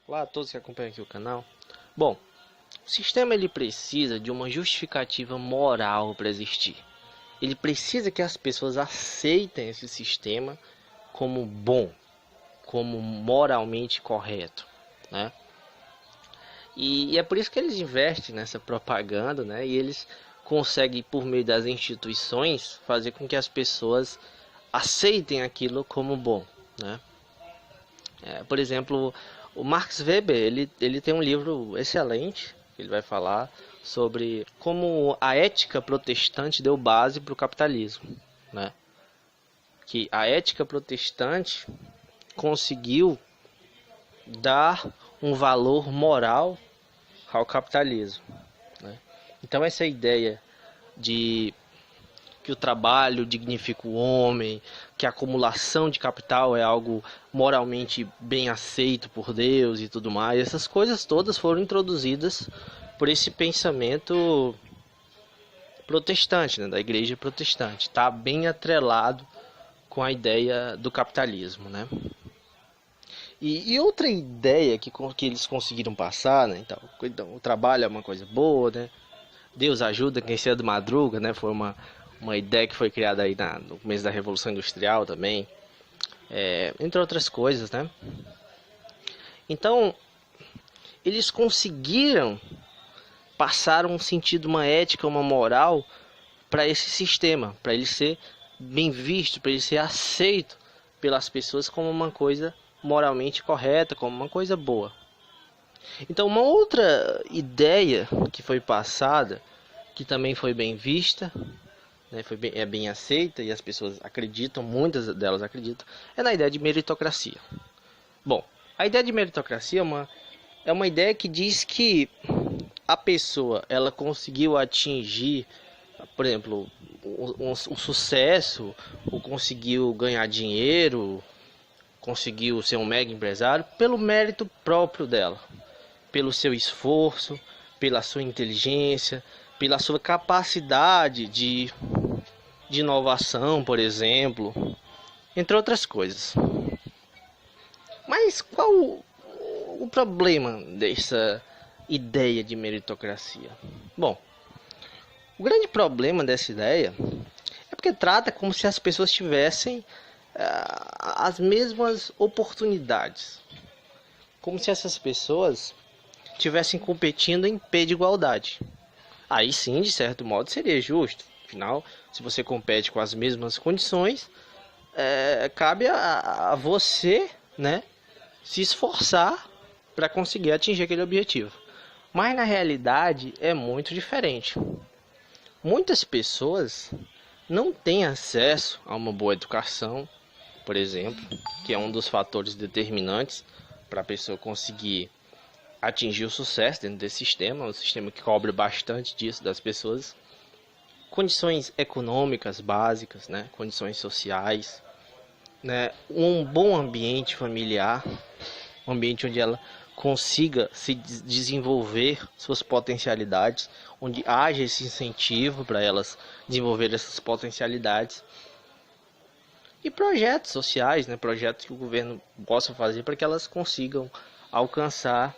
Olá a todos que acompanham aqui o canal. Bom, o sistema ele precisa de uma justificativa moral para existir. Ele precisa que as pessoas aceitem esse sistema como bom, como moralmente correto, né? E é por isso que eles investem nessa propaganda, né? E eles conseguem, por meio das instituições, fazer com que as pessoas aceitem aquilo como bom, né? Por exemplo, o Max Weber, ele tem um livro excelente, ele vai falar sobre como a ética protestante deu base para o capitalismo, né? Que a ética protestante conseguiu dar um valor moral ao capitalismo, né? Então essa ideia de que o trabalho dignifica o homem, que a acumulação de capital é algo moralmente bem aceito por Deus e tudo mais. Essas coisas todas foram introduzidas por esse pensamento protestante, né, da igreja protestante. Está bem atrelado com a ideia do capitalismo, né? E outra ideia que eles conseguiram passar, né? Então, o trabalho é uma coisa boa, né? Deus ajuda quem cedo madruga, né? Foi uma ideia que foi criada aí no começo da Revolução Industrial também, entre outras coisas, né? Então, eles conseguiram passar um sentido, uma ética, uma moral para esse sistema, para ele ser bem visto, para ele ser aceito pelas pessoas como uma coisa moralmente correta, como uma coisa boa. Então, uma outra ideia que foi passada, que também foi bem vista, né, é bem aceita e as pessoas acreditam, muitas delas acreditam, é na ideia de meritocracia. Bom, a ideia de meritocracia é uma ideia que diz que a pessoa ela conseguiu atingir, por exemplo, um sucesso, ou conseguiu ganhar dinheiro, conseguiu ser um mega empresário pelo mérito próprio dela, pelo seu esforço, pela sua inteligência, pela sua capacidade de inovação, por exemplo, entre outras coisas. Mas qual o problema dessa ideia de meritocracia? Bom, o grande problema dessa ideia é porque trata como se as pessoas tivessem as mesmas oportunidades, como se essas pessoas estivessem competindo em pé de igualdade. Aí sim, de certo modo, seria justo. Afinal, se você compete com as mesmas condições, cabe a você, né, se esforçar para conseguir atingir aquele objetivo. Mas na realidade é muito diferente. Muitas pessoas não têm acesso a uma boa educação, por exemplo, que é um dos fatores determinantes para a pessoa conseguir atingir o sucesso dentro desse sistema, um sistema que cobre bastante disso das pessoas. Condições econômicas básicas, né? Condições sociais, né? Um bom ambiente familiar, um ambiente onde ela consiga se desenvolver suas potencialidades, onde haja esse incentivo para elas desenvolver essas potencialidades. E projetos sociais, né? Projetos que o governo possa fazer para que elas consigam alcançar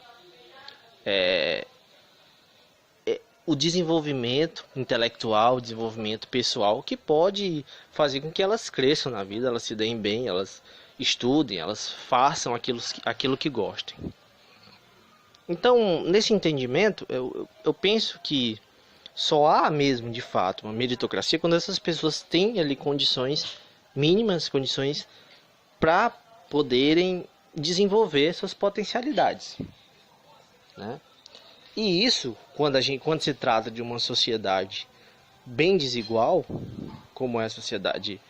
o desenvolvimento intelectual, o desenvolvimento pessoal, que pode fazer com que elas cresçam na vida, elas se deem bem, elas estudem, elas façam aquilo que gostem. Então, nesse entendimento, eu penso que só há mesmo, de fato, uma meritocracia quando essas pessoas têm ali condições mínimas, condições para poderem desenvolver suas potencialidades, né? E isso, quando se trata de uma sociedade bem desigual, como é a sociedade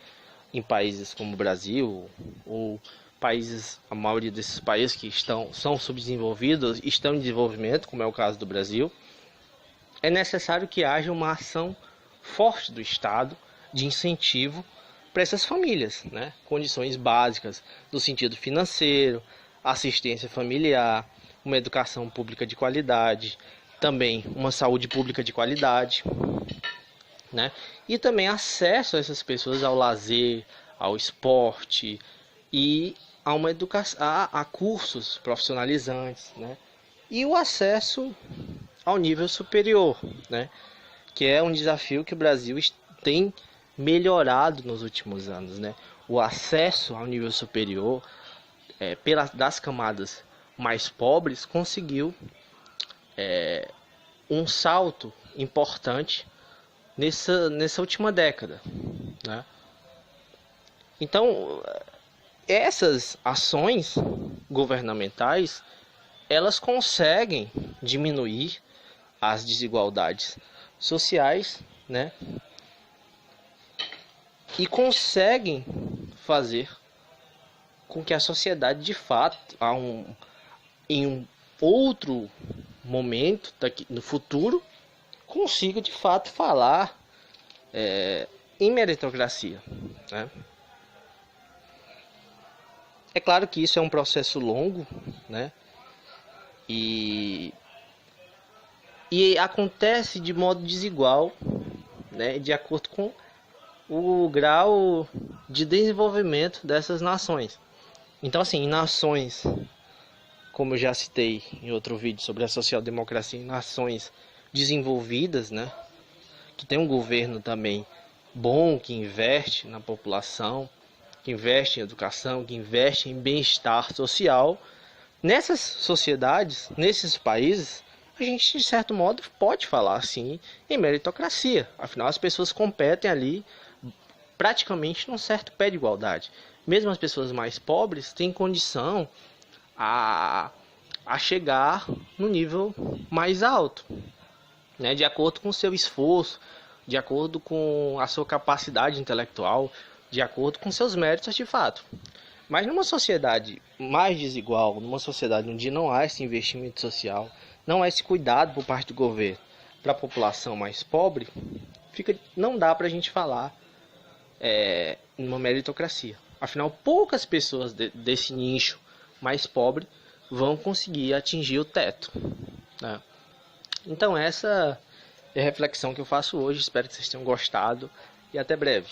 em países como o Brasil, ou países, a maioria desses países que são subdesenvolvidos, estão em desenvolvimento, como é o caso do Brasil, é necessário que haja uma ação forte do Estado de incentivo para essas famílias, né? Condições básicas no sentido financeiro, assistência familiar, uma educação pública de qualidade, também uma saúde pública de qualidade, né? E também acesso a essas pessoas ao lazer, ao esporte e a uma educação, a cursos profissionalizantes, né? E o acesso ao nível superior, né? Que é um desafio que o Brasil tem melhorado nos últimos anos, né? O acesso ao nível superior das camadas mais pobres conseguiu um salto importante nessa última década, né? Então, essas ações governamentais, elas conseguem diminuir as desigualdades sociais, né? E conseguem fazer com que a sociedade, de fato, em um outro momento no futuro, consiga de fato falar em meritocracia, né? É claro que isso é um processo longo, né? E acontece de modo desigual, né? De acordo com o grau de desenvolvimento dessas nações. Então, assim, em nações, como eu já citei em outro vídeo sobre a social-democracia, em nações desenvolvidas, né? Que tem um governo também bom, que investe na população, que investe em educação, que investe em bem-estar social. Nessas sociedades, nesses países, a gente, de certo modo, pode falar assim em meritocracia. Afinal, as pessoas competem ali praticamente num certo pé de igualdade. Mesmo as pessoas mais pobres têm condição a chegar no nível mais alto, né, de acordo com o seu esforço, de acordo com a sua capacidade intelectual, de acordo com seus méritos de fato. Mas numa sociedade mais desigual, numa sociedade onde não há esse investimento social, não há esse cuidado por parte do governo para a população mais pobre, não dá para a gente falar numa meritocracia. Afinal, poucas pessoas desse nicho mais pobre vão conseguir atingir o teto, né? Então essa é a reflexão que eu faço hoje. Espero que vocês tenham gostado e até breve.